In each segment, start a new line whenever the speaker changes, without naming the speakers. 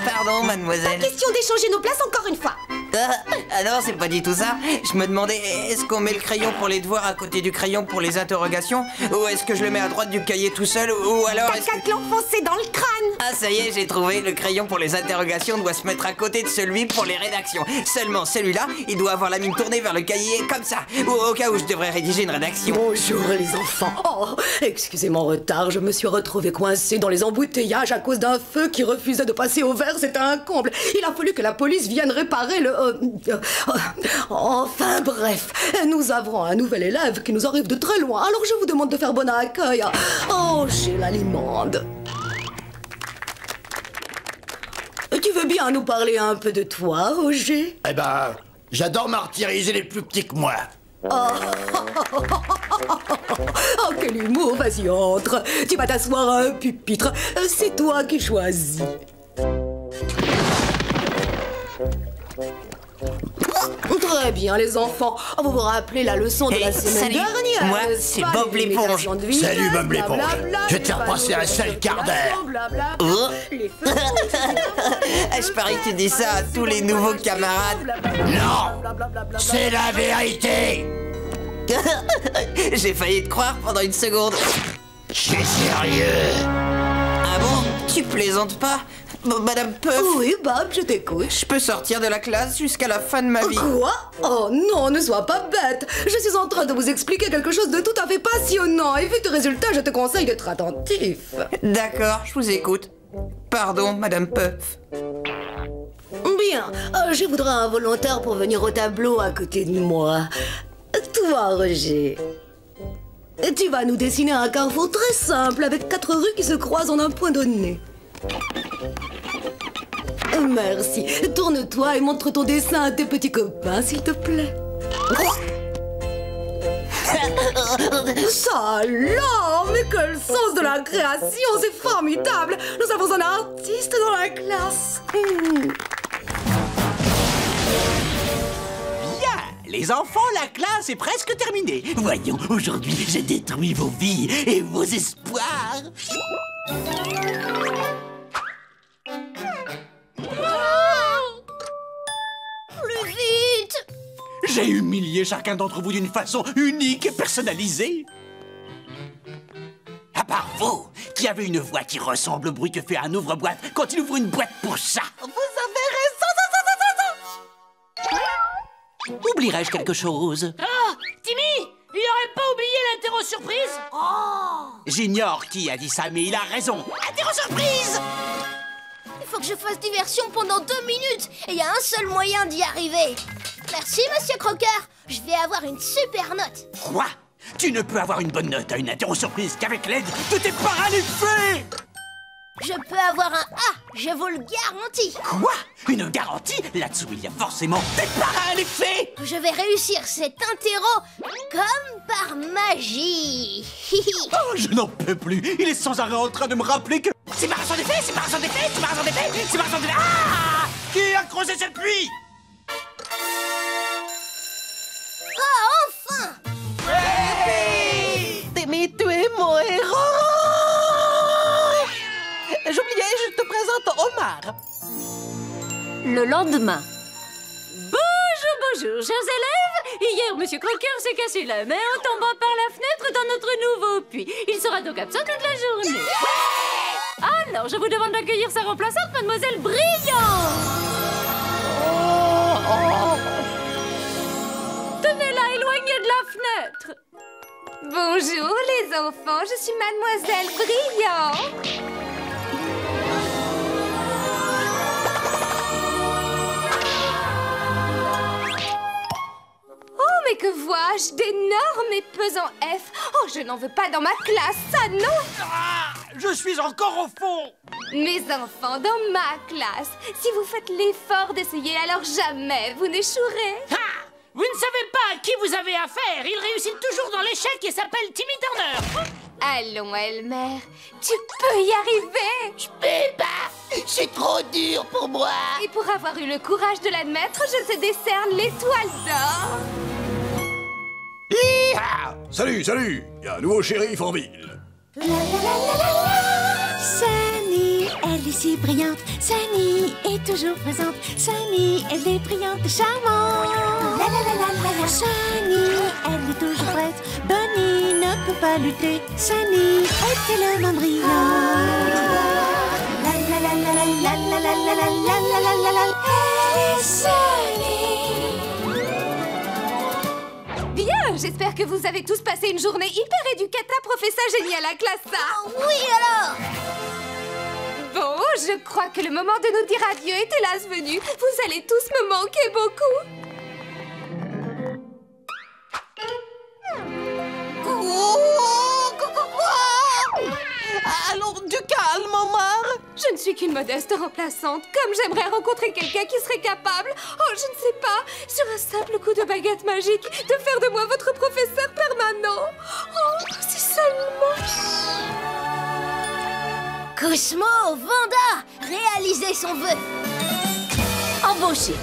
Pardon, mademoiselle.
Question d'échanger nos places encore une fois.
Ah non, c'est pas du tout ça. Je me demandais, est-ce qu'on met le crayon pour les devoirs à côté du crayon pour les interrogations? Ou est-ce que je le mets à droite du cahier tout seul? Ou alors est-ce que...
l'enfoncer dans le crâne.
Ah ça y est, j'ai trouvé. Le crayon pour les interrogations doit se mettre à côté de celui pour les rédactions. Seulement celui-là, il doit avoir la mine tournée vers le cahier comme ça. Ou au cas où je devrais rédiger une rédaction.
Bonjour les enfants. Oh, excusez mon retard, je me suis retrouvée coincée dans les embouteillages à cause d'un feu qui refusait de passer au vert, c'était un comble. Il a fallu que la police vienne réparer le... Enfin bref, nous avons un nouvel élève qui nous arrive de très loin, alors je vous demande de faire bon accueil. Oh, j'ai la limande. Tu veux bien nous parler un peu de toi, Roger?
Eh ben, j'adore martyriser les plus petits que moi.
Oh, quel humour, vas-y, entre. Tu vas t'asseoir à un pupitre. C'est toi qui choisis. Très bien, les enfants. Vous vous rappelez la leçon de la semaine dernière?
Moi, c'est Bob l'éponge.
Salut, Bob l'éponge. Je vais te faire passer un seul quart d'heure.
Oh. Je parie que tu dis ça à tous les nouveaux camarades.
Non, c'est la vérité.
J'ai failli te croire pendant une seconde.
Je suis sérieux.
Ah bon? Tu plaisantes pas? Madame Puff?
Oui, Bob, je t'écoute.
Je peux sortir de la classe jusqu'à la fin de ma vie.
Quoi? Oh non, ne sois pas bête. Je suis en train de vous expliquer quelque chose de tout à fait passionnant. Et vu tes résultats, je te conseille d'être attentif.
D'accord, je vous écoute. Pardon, Madame Puff.
Bien, je voudrais un volontaire pour venir au tableau à côté de moi. Toi, Roger. Tu vas nous dessiner un carrefour très simple avec 4 rues qui se croisent en un point donné. Merci. Tourne-toi et montre ton dessin à tes petits copains, s'il te plaît. Ça alors, mais quel sens de la création, c'est formidable. Nous avons un artiste dans la classe.
Les enfants, la classe est presque terminée. Voyons, aujourd'hui, j'ai détruit vos vies et vos espoirs.
Plus vite.
J'ai humilié chacun d'entre vous d'une façon unique et personnalisée. À part vous, qui avez une voix qui ressemble au bruit que fait un ouvre-boîte quand il ouvre une boîte pour chat. Vous avez raison. Oublierai-je quelque chose?
Ah, Timmy, il aurait pas oublié l'interro surprise?
Oh.
J'ignore qui a dit ça, mais il a raison. Interro surprise!
Il faut que je fasse diversion pendant 2 minutes. Et il y a un seul moyen d'y arriver. Merci, Monsieur Crocker. Je vais avoir une super note.
Quoi? Tu ne peux avoir une bonne note à une interro surprise qu'avec l'aide de tes parents les fées!
Je peux avoir un A, je vous le garantis.
Quoi? Une garantie? Là-dessous, il y a forcément des parrains à l'effet.
Je vais réussir cet interro comme par magie.
Oh, je n'en peux plus. Il est sans arrêt en train de me rappeler que... C'est ma raison d'effet, c'est ma raison d'effet, c'est ma raison d'effet, c'est ma raison d'effet. Ah! Qui a creusé cette pluie?
Oh, enfin!
Mais tu es mon héros! J'oubliais, je te présente Omar.
Le lendemain. Bonjour, chers élèves. Hier, Monsieur Crocker s'est cassé la main en tombant par la fenêtre dans notre nouveau puits. Il sera donc absent toute la journée. Alors, je vous demande d'accueillir sa remplaçante, Mademoiselle Brillant. Tenez-la éloignée de la fenêtre.
Bonjour les enfants, je suis Mademoiselle Brillant. Oh, mais que vois-je? D'énormes et pesants F. Oh, je n'en veux pas dans ma classe, ça non.
Ah! Je suis encore au fond.
Mes enfants, dans ma classe, si vous faites l'effort d'essayer, alors jamais vous n'échouerez.
Ah! Vous ne savez pas à qui vous avez affaire. Il réussit toujours dans l'échec et s'appelle Timmy Turner.
Allons, Elmer, tu peux y arriver.
Je peux pas. C'est trop dur pour moi.
Et pour avoir eu le courage de l'admettre, je te décerne l'étoile d'or.
Salut, salut. Il y a un nouveau shérif en ville.
Sunny, elle
Elle est si brillante, Sunny est toujours présente. Sunny, elle est brillante et charmante. La la la la la la. Sunny, elle est toujours prête. Bunny ne peut pas lutter. Sunny est tellement brillante. La la la la la la la la la la la la la la. Elle est Sunny.
Bien, j'espère que vous avez tous passé une journée hyper éducata, professeur génial à classe ça.
Oui, alors!
Bon, je crois que le moment de nous dire adieu est hélas venu. Vous allez tous me manquer beaucoup.
Allons, du calme, Omar.
Je ne suis qu'une modeste remplaçante. Comme j'aimerais rencontrer quelqu'un qui serait capable, oh, je ne sais pas, sur un simple coup de baguette magique, de faire de moi votre professeur permanent. Oh, si seulement...
Cosmo, Vanda, réalisez son vœu.
Embauché.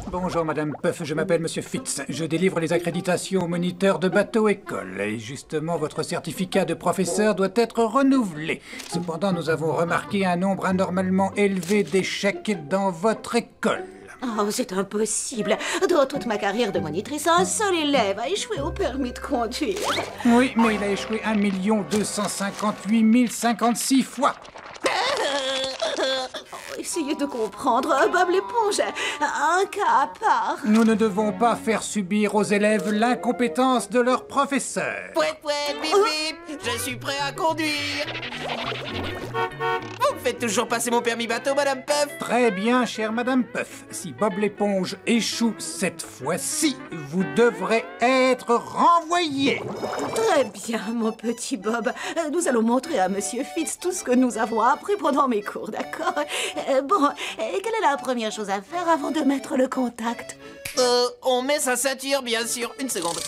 Bonjour Madame Puff, je m'appelle Monsieur Fitz. Je délivre les accréditations aux moniteurs de bateau-école. Et justement, votre certificat de professeur doit être renouvelé. Cependant, nous avons remarqué un nombre anormalement élevé d'échecs dans votre école.
Oh, c'est impossible. Dans toute ma carrière de monitrice, un seul élève a échoué au permis de conduire.
Oui, mais il a échoué 1 258 056 fois.
Essayez de comprendre, Bob l'éponge, un cas à part.
Nous ne devons pas faire subir aux élèves l'incompétence de leur professeur.
Pouet, pouet, bip, bip, je suis prêt à conduire. Vous me faites toujours passer mon permis bateau, Madame Puff?
Très bien, chère Madame Puff. Si Bob l'éponge échoue cette fois-ci, vous devrez être renvoyé.
Très bien, mon petit Bob. Nous allons montrer à Monsieur Fitz tout ce que nous avons appris pendant mes cours, d'accord? Bon, quelle est la première chose à faire avant de mettre le contact?
On met sa ceinture, bien sûr. Une seconde.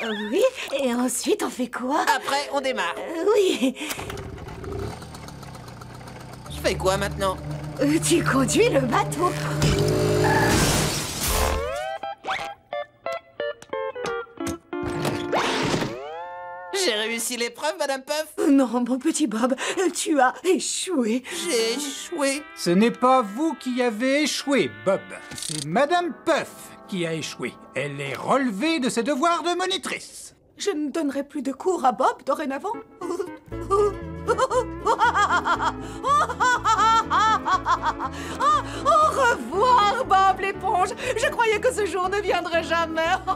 Oui, et ensuite on fait quoi?
Après, on démarre.
Oui.
Je fais quoi maintenant?
Tu conduis le bateau.
J'ai réussi l'épreuve, Madame Puff?
Non, mon petit Bob, tu as échoué.
J'ai échoué.
Ce n'est pas vous qui avez échoué, Bob. C'est Madame Puff qui a échoué. Elle est relevée de ses devoirs de monitrice.
Je ne donnerai plus de cours à Bob dorénavant. Au revoir, Bob l'éponge. Je croyais que ce jour ne viendrait jamais. Au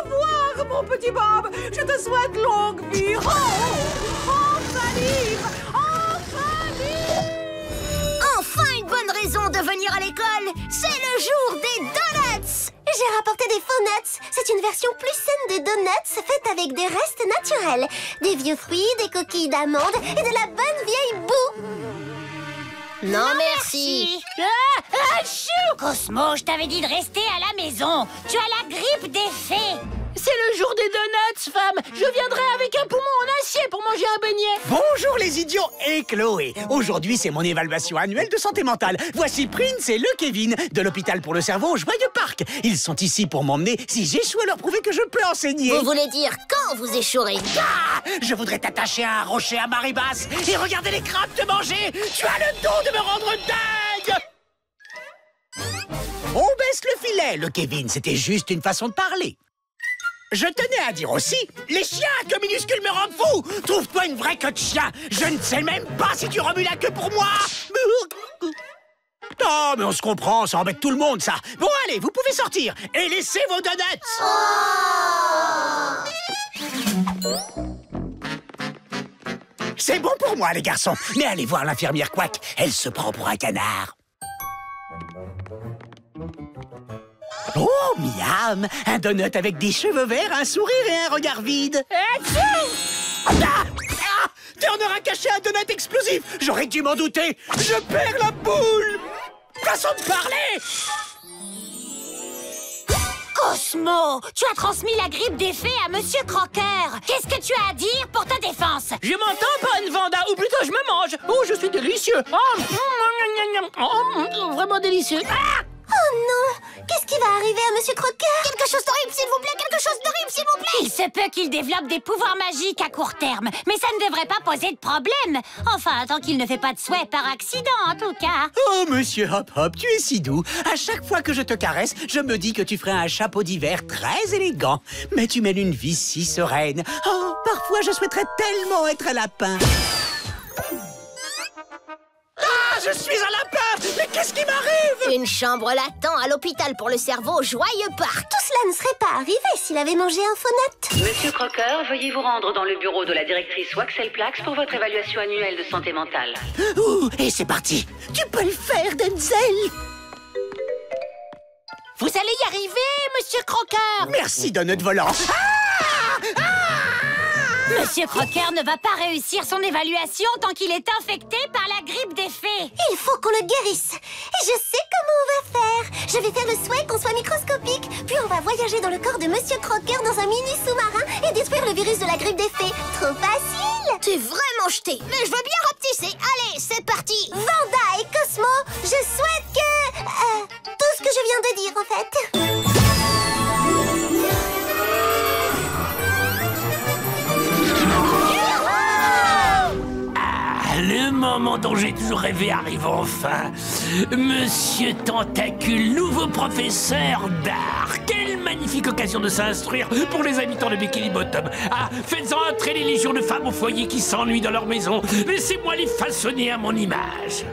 revoir, mon petit Bob. Je te souhaite longue vie.
Enfin une bonne raison de venir à l'école. C'est le jour des donuts. J'ai rapporté des faux nuts. C'est une version plus saine des donuts faite avec des restes naturels. Des vieux fruits, des coquilles d'amandes et de la bonne vieille boue. Non, merci.
Cosmo, je t'avais dit de rester à la maison. Tu as la grippe des fées.
C'est le jour des donuts, femme. Je viendrai avec un poumon en acier pour manger un beignet.
Bonjour les idiots et Chloé. Aujourd'hui, c'est mon évaluation annuelle de santé mentale. Voici Prince et le Kevin de l'hôpital pour le cerveau au Joyeux Parc. Ils sont ici pour m'emmener si j'échoue à leur prouver que je peux enseigner.
Vous voulez dire quand vous échouerez?
Ah, je voudrais t'attacher à un rocher à marée basse et regarder les crabes te manger. Tu as le don de me rendre dingue. On baisse le filet, le Kevin. C'était juste une façon de parler. Je tenais à dire aussi, les chiens que minuscules me rendent fou. Trouve-toi une vraie queue de chien. Je ne sais même pas si tu remues la queue pour moi. Non, mais on se comprend, ça embête tout le monde, ça. Bon, allez, vous pouvez sortir et laissez vos donuts. C'est bon pour moi, les garçons. Mais allez voir l'infirmière Quack. Elle se prend pour un canard. Oh, miam! Un donut avec des cheveux verts, un sourire et un regard vide. On aura caché un donut explosif. J'aurais dû m'en douter. Je perds la boule. Façon de parler.
Cosmo, tu as transmis la grippe des fées à Monsieur Croqueur. Qu'est-ce que tu as à dire pour ta défense?
Je m'en tamponne, Vanda, ou plutôt je me mange. Oh, je suis délicieux. Oh, vraiment délicieux. Ah!
Oh Oh non! Qu'est-ce qui va arriver à Monsieur Croqueur? Quelque chose d'horrible, s'il vous plaît! Quelque chose d'horrible, s'il vous plaît!
Il se peut qu'il développe des pouvoirs magiques à court terme, mais ça ne devrait pas poser de problème. Enfin, tant qu'il ne fait pas de souhait par accident, en tout cas.
Oh, monsieur Hop Hop, tu es si doux. À chaque fois que je te caresse, je me dis que tu ferais un chapeau d'hiver très élégant. Mais tu mènes une vie si sereine. Oh, parfois je souhaiterais tellement être un lapin. Ah, je suis un lapin! Mais qu'est-ce qui m'arrive?
Une chambre l'attend à l'hôpital pour le cerveau au Joyeux Parc. Tout cela ne serait pas arrivé s'il avait mangé un Fonette.
Monsieur Croqueur, veuillez vous rendre dans le bureau de la directrice Waxel Plax pour votre évaluation annuelle de santé mentale.
Ouh, et c'est parti! Tu peux le faire, Denzel!
Vous allez y arriver, Monsieur Croqueur!
Merci, Donut volant!
Monsieur Croqueur ne va pas réussir son évaluation tant qu'il est infecté par la grippe des fées.
Il faut qu'on le guérisse. Et je sais comment on va faire. Je vais faire le souhait qu'on soit microscopique. Puis on va voyager dans le corps de Monsieur Croqueur dans un mini sous-marin et détruire le virus de la grippe des fées. Trop facile. T'es vraiment jeté. Mais je veux bien rapetisser. Allez, c'est parti. Vanda et Cosmo, je souhaite que... tout ce que je viens de dire, en fait.
Le moment dont j'ai toujours rêvé arrive enfin. Monsieur Tentacule, nouveau professeur d'art. Quelle magnifique occasion de s'instruire pour les habitants de Bikini Bottom. Ah, faites-en entrer les légions de femmes au foyer qui s'ennuient dans leur maison. Laissez-moi les façonner à mon image.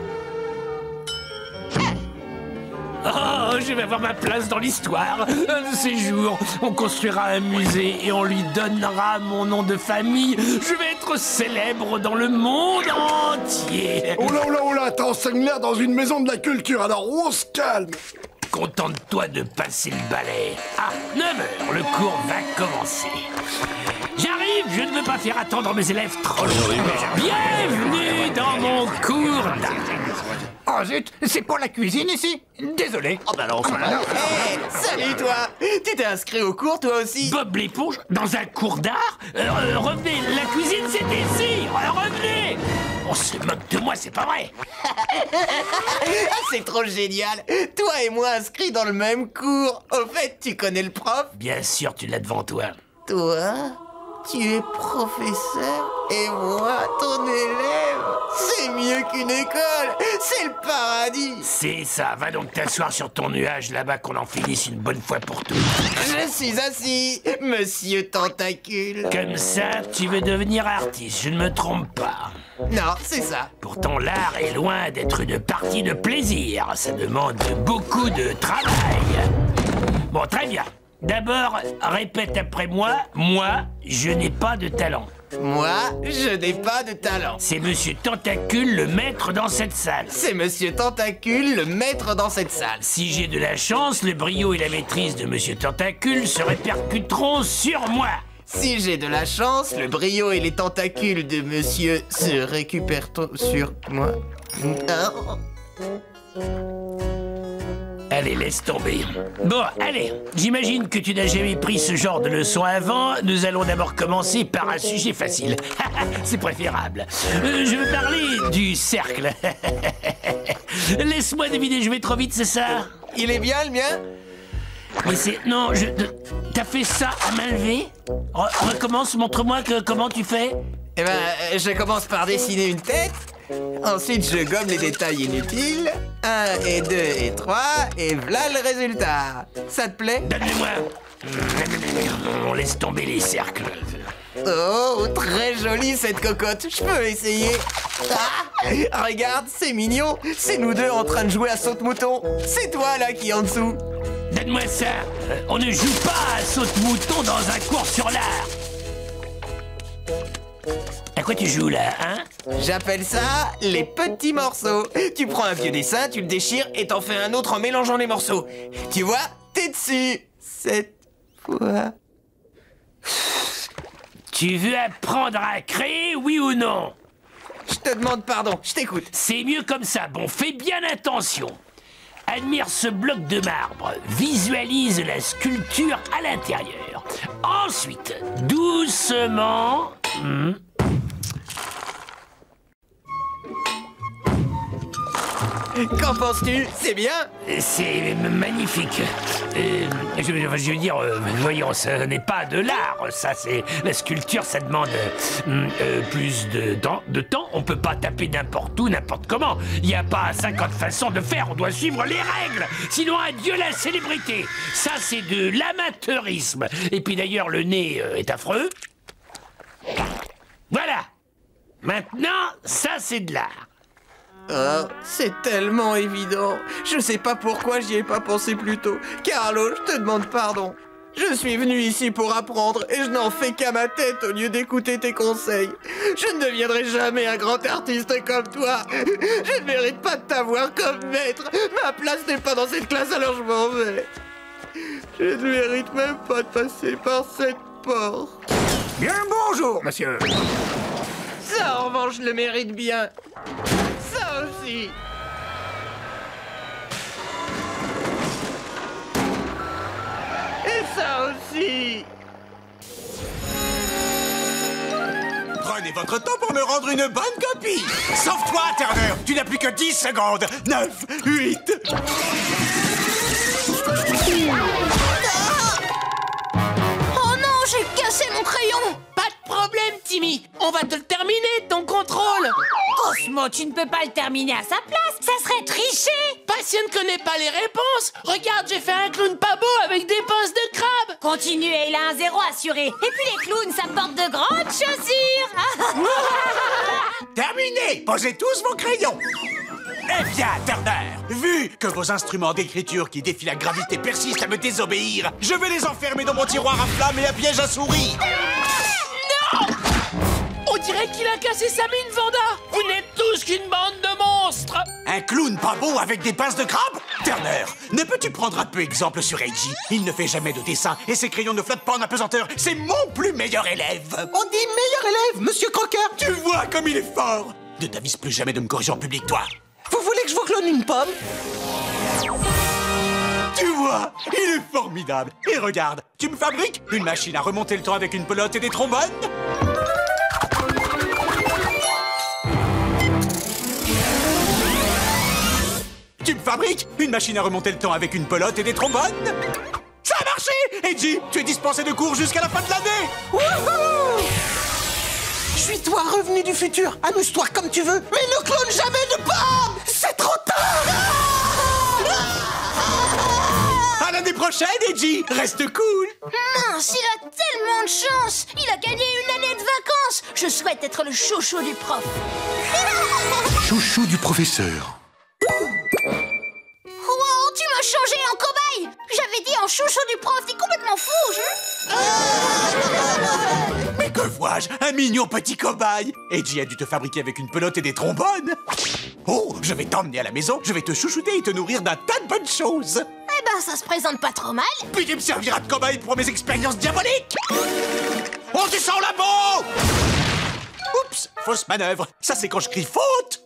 Oh, je vais avoir ma place dans l'histoire. Un de ces jours, on construira un musée et on lui donnera mon nom de famille. Je vais être célèbre dans le monde entier.
Oula, t'enseignes là dans une maison de la culture, alors on se calme.
Contente-toi de passer le balai. À 9h, le cours va commencer. J'arrive, je ne veux pas faire attendre mes élèves trop longtemps. Bienvenue dans mon cours d'art.
Oh zut, c'est pour la cuisine ici? Désolé.
Oh bah non, ça va.
Hey, salut toi! Tu t'es inscrit au cours toi aussi?
Bob l'éponge, dans un cours d'art? Revenez, la cuisine c'est ici! Revenez! On se moque de moi, c'est pas vrai!
C'est trop génial! Toi et moi inscrits dans le même cours. Au fait, tu connais le prof?
Bien sûr, tu l'as devant toi.
Toi? Tu es professeur et moi ton élève. C'est mieux qu'une école. C'est le paradis.
C'est ça. Va donc t'asseoir sur ton nuage là-bas qu'on en finisse une bonne fois pour toutes.
Je suis assis, Monsieur Tentacule.
Comme ça, tu veux devenir artiste. Je ne me trompe pas.
Non, c'est ça.
Pourtant, l'art est loin d'être une partie de plaisir. Ça demande beaucoup de travail. Bon, très bien. D'abord, répète après moi. Moi, je n'ai pas de talent.
Moi, je n'ai pas de talent.
C'est Monsieur Tentacule, le maître dans cette salle.
C'est Monsieur Tentacule, le maître dans cette salle.
Si j'ai de la chance, le brio et la maîtrise de Monsieur Tentacule se répercuteront sur moi.
Si j'ai de la chance, le brio et les tentacules de Monsieur se récupèrent sur moi.
Allez, laisse tomber. Bon, allez, j'imagine que tu n'as jamais pris ce genre de leçon avant. Nous allons d'abord commencer par un sujet facile. C'est préférable. Je veux parler du cercle. Laisse-moi deviner, je vais trop vite, c'est ça?
Il est bien, le mien?
Mais c'est... Non, t'as fait ça à main levée? Recommence, montre-moi comment tu fais.
Eh ben, je commence par dessiner une tête. Ensuite, je gomme les détails inutiles. 1 et 2 et 3, et voilà le résultat. Ça te plaît?
Donne-le-moi. On laisse tomber les cercles.
Oh, très jolie cette cocotte. Je peux essayer. Ah, regarde, c'est mignon. C'est nous deux en train de jouer à saute-mouton. C'est toi, là, qui est en dessous.
Donne-moi ça. On ne joue pas à saute-mouton dans un cours sur l'art. À quoi tu joues là, hein?
J'appelle ça les petits morceaux. Tu prends un vieux dessin, tu le déchires et t'en fais un autre en mélangeant les morceaux. Tu vois, t'es dessus. Cette fois...
Tu veux apprendre à créer, oui ou non?
Je te demande pardon, je t'écoute.
C'est mieux comme ça, bon, fais bien attention. Admire ce bloc de marbre, visualise la sculpture à l'intérieur. Ensuite, doucement...
Qu'en penses-tu? C'est bien?
C'est magnifique. Je veux dire, voyons, ce n'est pas de l'art. Ça, c'est la sculpture, ça demande plus de temps. On peut pas taper n'importe où, n'importe comment. Il n'y a pas 50 façons de faire. On doit suivre les règles. Sinon, adieu la célébrité. Ça, c'est de l'amateurisme. Et puis d'ailleurs, le nez est affreux. Voilà. Maintenant, ça, c'est de l'art.
Oh, c'est tellement évident. Je sais pas pourquoi j'y ai pas pensé plus tôt. Carlo, je te demande pardon. Je suis venu ici pour apprendre et je n'en fais qu'à ma tête au lieu d'écouter tes conseils. Je ne deviendrai jamais un grand artiste comme toi. Je ne mérite pas de t'avoir comme maître. Ma place n'est pas dans cette classe, alors je m'en vais. Je ne mérite même pas de passer par cette porte.
Bien bonjour, monsieur.
Ça, en revanche, je le mérite bien. Ça aussi. Et ça aussi.
Prenez votre temps pour me rendre une bonne copie. Sauve-toi, Turner. Tu n'as plus que 10 secondes. 9, 8...
Oh non, j'ai cassé mon crayon. Pas de problème, Timmy. On va te le terminer, ton contrôle.
Cosmo, tu ne peux pas le terminer à sa place. Ça serait tricher.
Patient ne connaît pas les réponses. Regarde, j'ai fait un clown pas beau avec des pinces de crabe.
Continuez, il a un 0 assuré. Et puis les clowns, ça porte de grandes chaussures.
Terminé. Posez tous vos crayons. Eh bien, Turner, vu que vos instruments d'écriture qui défient la gravité persistent à me désobéir, je vais les enfermer dans mon tiroir à flamme et à piège à souris.
Non! On dirait qu'il a cassé sa mine, Vanda. Vous n'êtes tous qu'une bande de monstres.
Un clown pas beau avec des pinces de crabe? Turner, ne peux-tu prendre un peu exemple sur Eiji? Il ne fait jamais de dessin et ses crayons ne flottent pas en apesanteur. C'est mon plus meilleur élève.
On dit meilleur élève, monsieur Crocker.
Tu vois comme il est fort. Ne t'avise plus jamais de me corriger en public, toi.
Vous voulez que je vous clone une pomme?
Tu vois, il est formidable. Et regarde, tu me fabriques une machine à remonter le temps avec une pelote et des trombones? Tu me fabriques une machine à remonter le temps avec une pelote et des trombones? Ça a marché! Eiji, tu es dispensé de cours jusqu'à la fin de l'année!
Wouhou! Je suis toi revenu du futur. Amuse-toi comme tu veux, mais ne clone jamais de pomme! C'est trop tard!
À l'année prochaine, Eiji! Reste cool!
Mince, il a tellement de chance! Il a gagné une année de vacances! Je souhaite être le chouchou du prof.
Chouchou du professeur.
Wow, tu m'as changé en cobaye! J'avais dit en chouchou du prof, t'es complètement fou!
Mais que vois-je? Un mignon petit cobaye! Eiji a dû te fabriquer avec une pelote et des trombones! Oh, je vais t'emmener à la maison, je vais te chouchouter et te nourrir d'un tas de bonnes choses!
Eh ben, ça se présente pas trop mal!
Puis tu me serviras de cobaye pour mes expériences diaboliques! Oh, tu sens la peau! Oups, fausse manœuvre! Ça, c'est quand je crie faute!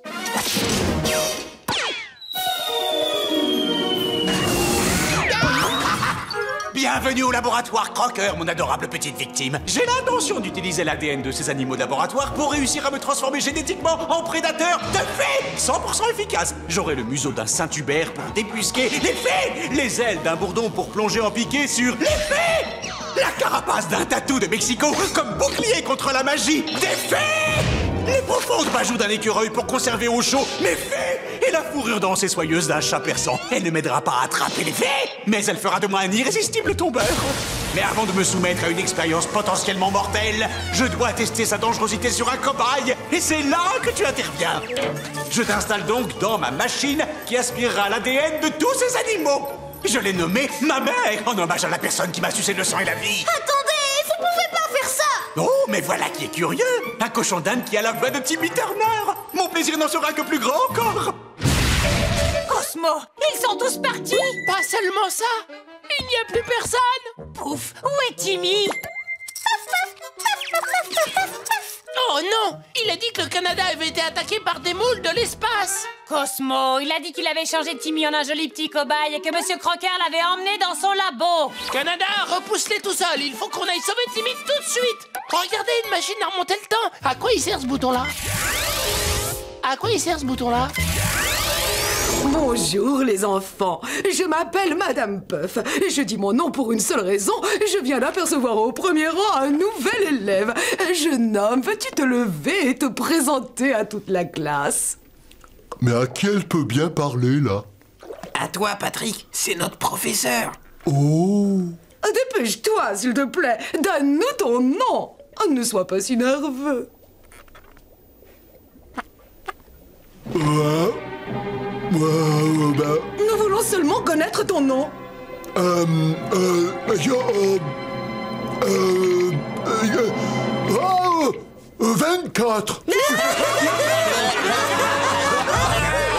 Bienvenue au laboratoire Crocker, mon adorable petite victime. J'ai l'intention d'utiliser l'ADN de ces animaux de laboratoire pour réussir à me transformer génétiquement en prédateur de fées 100% efficace. J'aurai le museau d'un Saint-Hubert pour débusquer les fées, les ailes d'un bourdon pour plonger en piqué sur les fées, la carapace d'un tatou de Mexico comme bouclier contre la magie des fées, les profondes bajoux d'un écureuil pour conserver au chaud mes fées et la fourrure dense et soyeuse d'un chat persan. Elle ne m'aidera pas à attraper les fées, mais elle fera de moi un irrésistible tombeur. Mais avant de me soumettre à une expérience potentiellement mortelle, je dois tester sa dangerosité sur un cobaye, et c'est là que tu interviens. Je t'installe donc dans ma machine qui aspirera l'ADN de tous ces animaux. Je l'ai nommé ma mère, en hommage à la personne qui m'a sucé le sang et la vie.
Attendez, vous pouvez pas faire ça!
Oh, mais voilà qui est curieux. Un cochon d'Inde qui a la voix de Timmy Turner. Mon plaisir n'en sera que plus grand encore.
Cosmo, ils sont tous partis.
Pas seulement ça, il n'y a plus personne.
Pouf, où est Timmy?
Oh non, il a dit que le Canada avait été attaqué par des moules de l'espace.
Cosmo, il a dit qu'il avait changé Timmy en un joli petit cobaye et que Monsieur Crocker l'avait emmené dans son labo.
Canada, repousse-les tout seul, il faut qu'on aille sauver Timmy tout de suite. Regardez, une machine à remonter le temps. À quoi il sert ce bouton-là? À quoi il sert ce bouton-là?
Bonjour les enfants, je m'appelle Madame Puff. Je dis mon nom pour une seule raison, je viens d'apercevoir au premier rang un nouvel élève. Jeune homme, veux-tu te lever et te présenter à toute la classe?
Mais à qui elle peut bien parler, là?
À toi, Patrick, c'est notre professeur.
Oh!
Dépêche-toi, s'il te plaît, donne-nous ton nom. Ne sois pas si nerveux. Nous voulons seulement connaître ton nom.
24.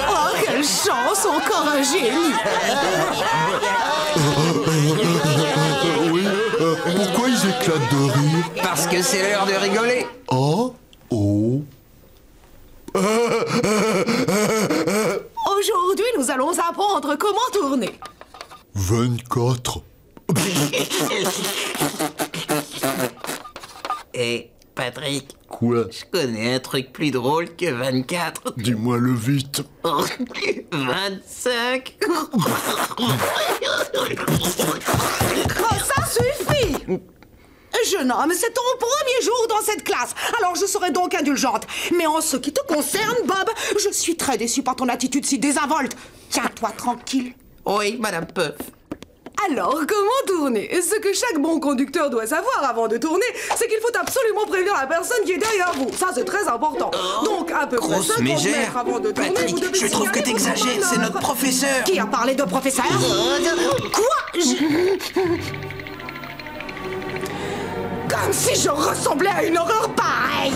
Oh, quelle chance, encore un génie.
Oui, pourquoi ils éclatent de rire?
Parce que c'est l'heure de rigoler.
Oh, oh.
Aujourd'hui, nous allons apprendre comment tourner.
24.
Hé, Patrick.
Quoi?
Je connais un truc plus drôle que 24.
Dis-moi-le vite.
25.
Ça suffit! Jeune homme, c'est ton premier jour dans cette classe, alors je serai donc indulgente. Mais en ce qui te concerne, Bob, je suis très déçue par ton attitude si désinvolte. Tiens-toi tranquille.
Oui, Madame Puff.
Alors, comment tourner? Ce que chaque bon conducteur doit savoir avant de tourner, c'est qu'il faut absolument prévenir la personne qui est derrière vous. Ça, c'est très important. Donc, à peu près 50 mètres avant de tourner,
Patrick,
vous devez
je trouve que
signaler
t'exagères,
votre
c'est notre
manœuvre.
professeur.
Qui a parlé de professeur? Quoi? Comme si je ressemblais à une horreur pareille!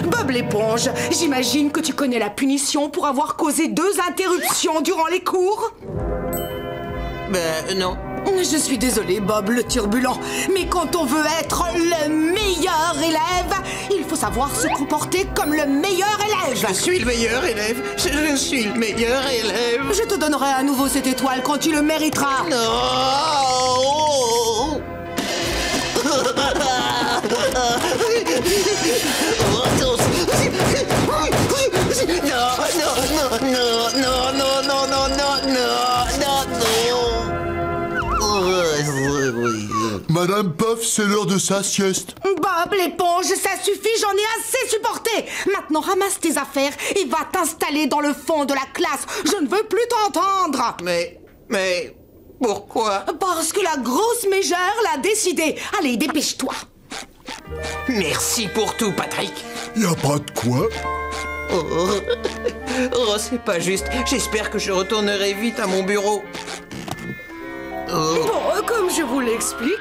Bob l'éponge, j'imagine que tu connais la punition pour avoir causé 2 interruptions durant les cours?
Ben, non.
Je suis désolée, Bob le turbulent, mais quand on veut être le meilleur élève, il faut savoir se comporter comme le meilleur élève.
Je suis le meilleur élève. Je suis le meilleur élève.
Je te donnerai à nouveau cette étoile quand tu le mériteras.
Non.
Madame Puff, c'est l'heure de sa sieste.
Bob l'éponge, ça suffit, j'en ai assez supporté. Maintenant, ramasse tes affaires et va t'installer dans le fond de la classe. Je ne veux plus t'entendre.
Mais, pourquoi?
Parce que la grosse mégère l'a décidé. Allez, dépêche-toi.
Merci pour tout, Patrick.
Y a pas de quoi.
Oh, c'est pas juste. J'espère que je retournerai vite à mon bureau.
Bon, comme je vous l'explique,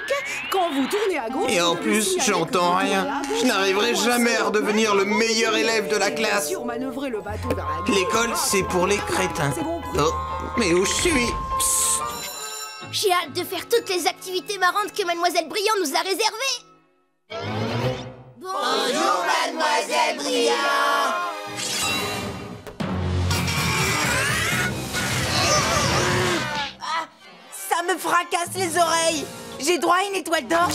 quand vous tournez à gauche...
Et en plus, j'entends rien. Je n'arriverai jamais à redevenir le meilleur élève de la classe. L'école, c'est pour les crétins. Oh, mais où je suis?
J'ai hâte de faire toutes les activités marrantes que Mademoiselle Brillant nous a réservées. Bonjour, Mademoiselle Brillant.
Ça me fracasse les oreilles. J'ai droit à une étoile d'or.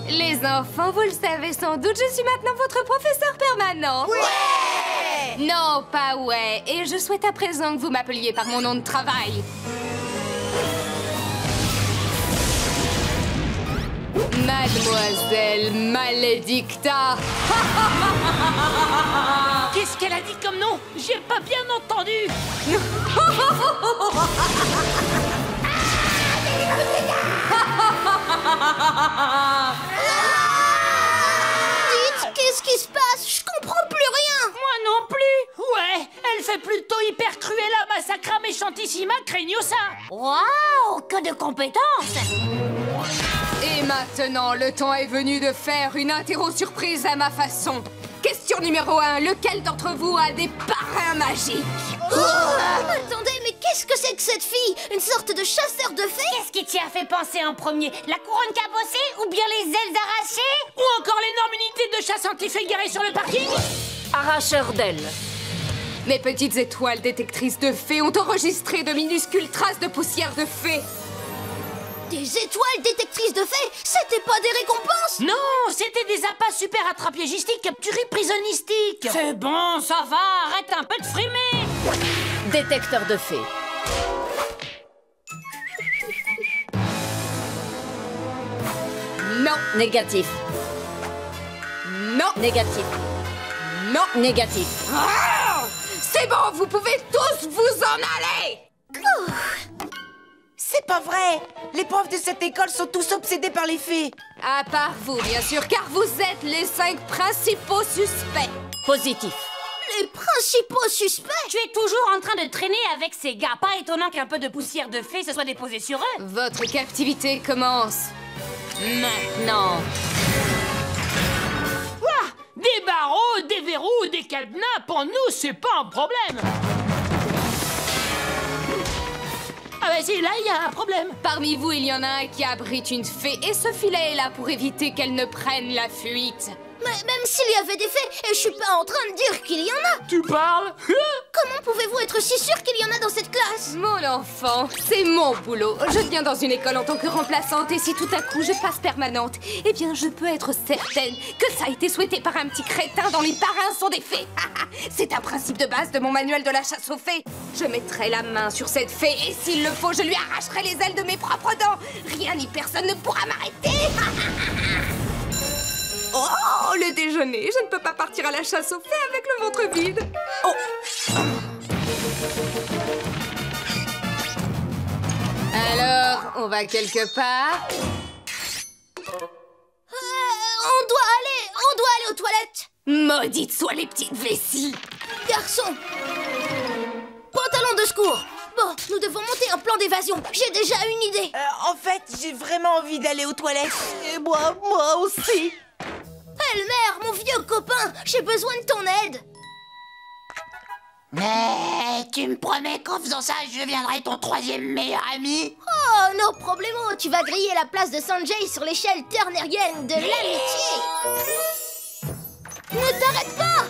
Les enfants, vous le savez sans doute, je suis maintenant votre professeur permanent.
Ouais!
Non, pas ouais. Et je souhaite à présent que vous m'appeliez par mon nom de travail. Mademoiselle Malédicta.
Qu'est-ce qu'elle a dit comme nom? J'ai pas bien entendu.
Dites, qu'est-ce qui se passe? Je comprends plus rien.
Moi non plus. Ouais, elle fait plutôt hyper cruella massacra méchantissima craignosa. Waouh, que de compétences.
Et maintenant, le temps est venu de faire une interro surprise à ma façon. Question numéro 1, lequel d'entre vous a des parrains magiques?
Attendez, mais qu'est-ce que c'est que cette fille? Une sorte de chasseur de fées?
Qu'est-ce qui t'y a fait penser en premier? La couronne cabossée ou bien les ailes arrachées? Ou encore l'énorme unité de chasse anti-fées garée sur le parking?
Arracheur d'ailes.
Mes petites étoiles détectrices de fées ont enregistré de minuscules traces de poussière de fées.
Des étoiles détectrices de fées? C'était pas des récompenses?
Non, c'était des appâts super attrapiégistiques capturés prisonnistiques.
C'est bon, ça va, arrête un peu de frimer.
Détecteur de fées.
Non.
Négatif.
Non.
Négatif.
Non.
Négatif.
Ah! C'est bon, vous pouvez tous vous en aller.
C'est pas vrai. Les profs de cette école sont tous obsédés par les fées.
À part vous, bien sûr, car vous êtes les 5 principaux suspects.
Positif.
Les principaux suspects?
Tu es toujours en train de traîner avec ces gars. Pas étonnant qu'un peu de poussière de fée se soit déposée sur eux.
Votre captivité commence maintenant.
Quoi? Des barreaux, des verrous, des cadenas, pour nous, c'est pas un problème. Ah bah si, là, il y a un problème.
Parmi vous, il y en a un qui abrite une fée et ce filet est là pour éviter qu'elle ne prenne la fuite.
Mais même s'il y avait des fées, je suis pas en train de dire qu'il y en a.
Tu parles?
Comment pouvez-vous être si sûr qu'il y en a dans cette classe?
Mon enfant, c'est mon boulot. Je viens dans une école en tant que remplaçante et si tout à coup je passe permanente, eh bien je peux être certaine que ça a été souhaité par un petit crétin dont les parrains sont des fées. C'est un principe de base de mon manuel de la chasse aux fées. Je mettrai la main sur cette fée et s'il le faut, je lui arracherai les ailes de mes propres dents. Rien ni personne ne pourra m'arrêter. Oh, le déjeuner. Je ne peux pas partir à la chasse aux fées avec le ventre vide. Oh. Alors, on va quelque part?
On doit aller aux toilettes.
Maudites soient les petites vessies.
Garçon, pantalon de secours. Bon, nous devons monter un plan d'évasion. J'ai déjà une idée.
En fait, j'ai vraiment envie d'aller aux toilettes. Et moi aussi.
Elmer, mon vieux copain, j'ai besoin de ton aide.
Mais tu me promets qu'en faisant ça, je deviendrai ton 3e meilleur ami?
Oh, no problemo. Tu vas griller la place de Sanjay sur l'échelle turnerienne de l'amitié. Ne t'arrête pas.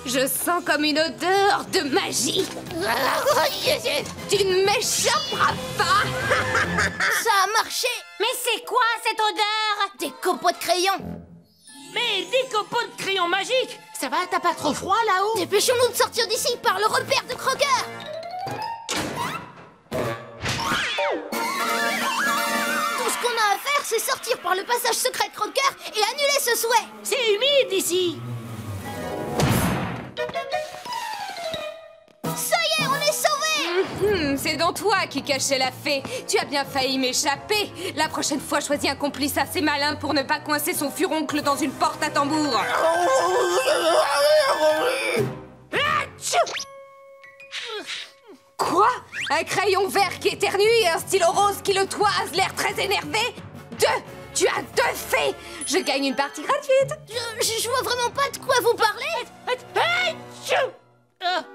Je sens comme une odeur de magie. Tu ne m'échapperas pas.
Ça a marché.
Mais c'est quoi cette odeur?
Des copeaux de crayon.
Mais des copeaux de crayon magiques?
Ça va, t'as pas trop froid là-haut?
Dépêchons-nous de sortir d'ici par le repère de Crocker. Tout ce qu'on a à faire, c'est sortir par le passage secret de Crocker et annuler ce souhait.
C'est humide ici.
Ça y est, on est sauvés.
C'est donc toi qui cachais la fée. Tu as bien failli m'échapper. La prochaine fois, choisis un complice assez malin pour ne pas coincer son furoncle dans une porte à tambour. Quoi? Un crayon vert qui éternue et un stylo rose qui le toise, l'air très énervé? Tu as 2 fées. Je gagne une partie gratuite.
Je vois vraiment pas de quoi vous parlez.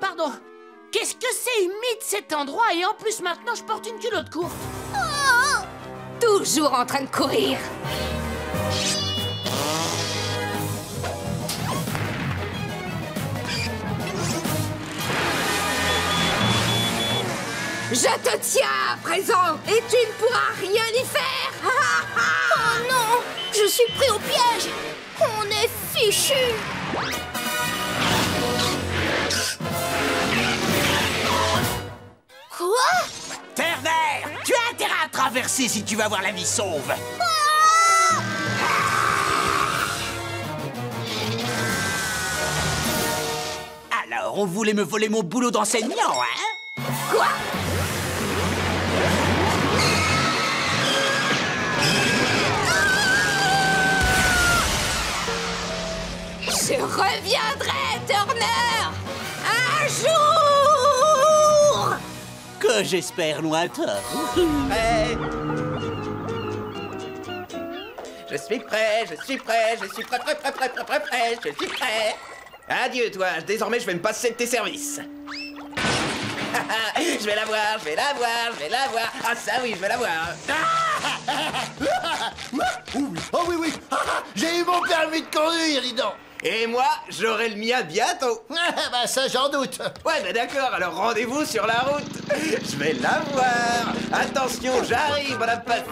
Pardon. Qu'est-ce que c'est humide cet endroit? Et en plus maintenant je porte une culotte courte.
Oh,
toujours en train de courir. Je te tiens à présent et tu ne pourras rien y faire.
Oh non, je suis pris au piège. On est fichus. Quoi?
Turner, tu as intérêt à traverser si tu veux avoir la vie sauve. Alors, on voulait me voler mon boulot d'enseignant, hein?
Quoi? Je reviendrai, Turner! Un jour!
Que j'espère lointain.
Je suis prêt, je suis prêt, je suis prêt, je suis prêt. Adieu, toi. Désormais, je vais me passer de tes services. Je vais la voir, je vais la voir, je vais la voir. Ah ça oui, je vais la voir.
Oh oui, oui. J'ai eu mon permis de conduire, dis donc.
Et moi, j'aurai le mien bientôt.
Bah ça, j'en doute.
Ouais, bah d'accord, alors rendez-vous sur la route. Je vais la voir. Attention, j'arrive, madame Puff.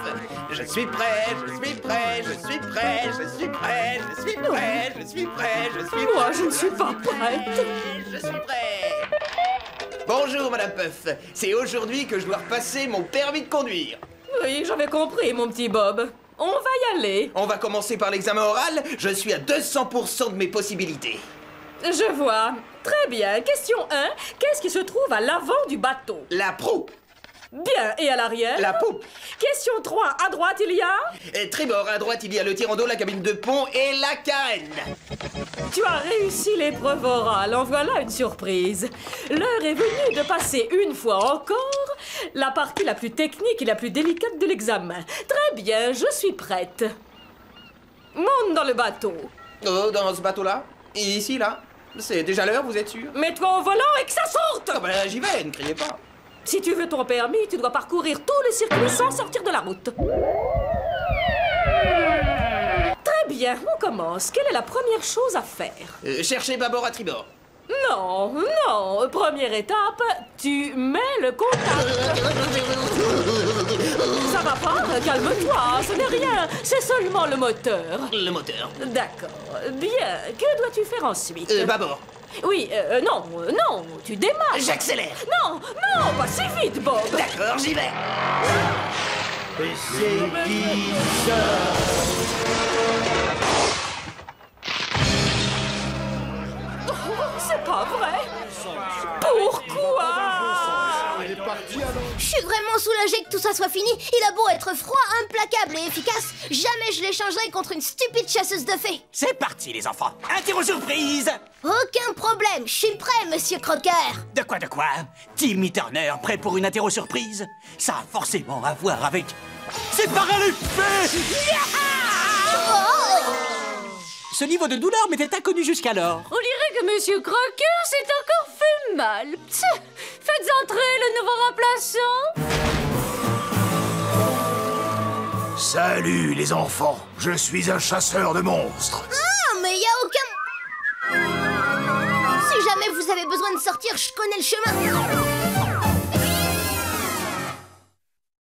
Je suis prêt, je suis prêt, je suis prêt, je suis prêt, je suis prêt, je suis prêt, je suis prêt.
Moi, je ne suis pas prête.
Je suis prêt. Bonjour, madame Puff. C'est aujourd'hui que je dois repasser mon permis de conduire.
Oui, j'avais compris, mon petit Bob. On va y aller.
On va commencer par l'examen oral. Je suis à 200% de mes possibilités.
Je vois. Très bien. Question 1. Qu'est-ce qui se trouve à l'avant du bateau?
La proue.
Bien. Et à l'arrière?
La poupe.
Question 3. À droite, il y a?
Tribord, à droite, il y a le tirant d'eau, la cabine de pont et la carène.
Tu as réussi l'épreuve orale. En voilà une surprise. L'heure est venue de passer une fois encore la partie la plus technique et la plus délicate de l'examen. Très bien, je suis prête. Monte dans le bateau.
Oh, dans ce bateau-là? Ici, là? C'est déjà l'heure, vous êtes sûr?
Mets-toi au volant et que ça sorte!
Ah ben, j'y vais, ne criez pas.
Si tu veux ton permis, tu dois parcourir tous les circuits sans sortir de la route. Très bien, on commence. Quelle est la première chose à faire?
Cherchez bâbord à tribord.
Non, non. Première étape, tu mets le contact. Ça va pas? Calme-toi, ce n'est rien. C'est seulement le moteur.
Le moteur.
D'accord. Bien. Que dois-tu faire ensuite?
Bâbord.
Oui, non, non, tu démarres.
J'accélère.
Non, non, pas si vite, Bob.
D'accord, j'y vais.
Et c'est qui ça?
C'est pas vrai. Pourquoi?
Je suis vraiment soulagée que tout ça soit fini. Il a beau être froid, implacable et efficace, jamais je l'échangerai contre une stupide chasseuse de fées.
C'est parti, les enfants. Interro surprise.
Aucun problème, je suis prêt, monsieur Crocker.
De quoi? Timmy Turner, prêt pour une interro surprise? Ça a forcément à voir avec... C'est paralysé. Ce niveau de douleur m'était inconnu jusqu'alors.
On dirait que Monsieur Crocker s'est encore fait mal. Faites entrer le nouveau remplaçant.
Salut, les enfants. Je suis un chasseur de monstres.
Ah, mais y a aucun... Si jamais vous avez besoin de sortir, je connais le chemin.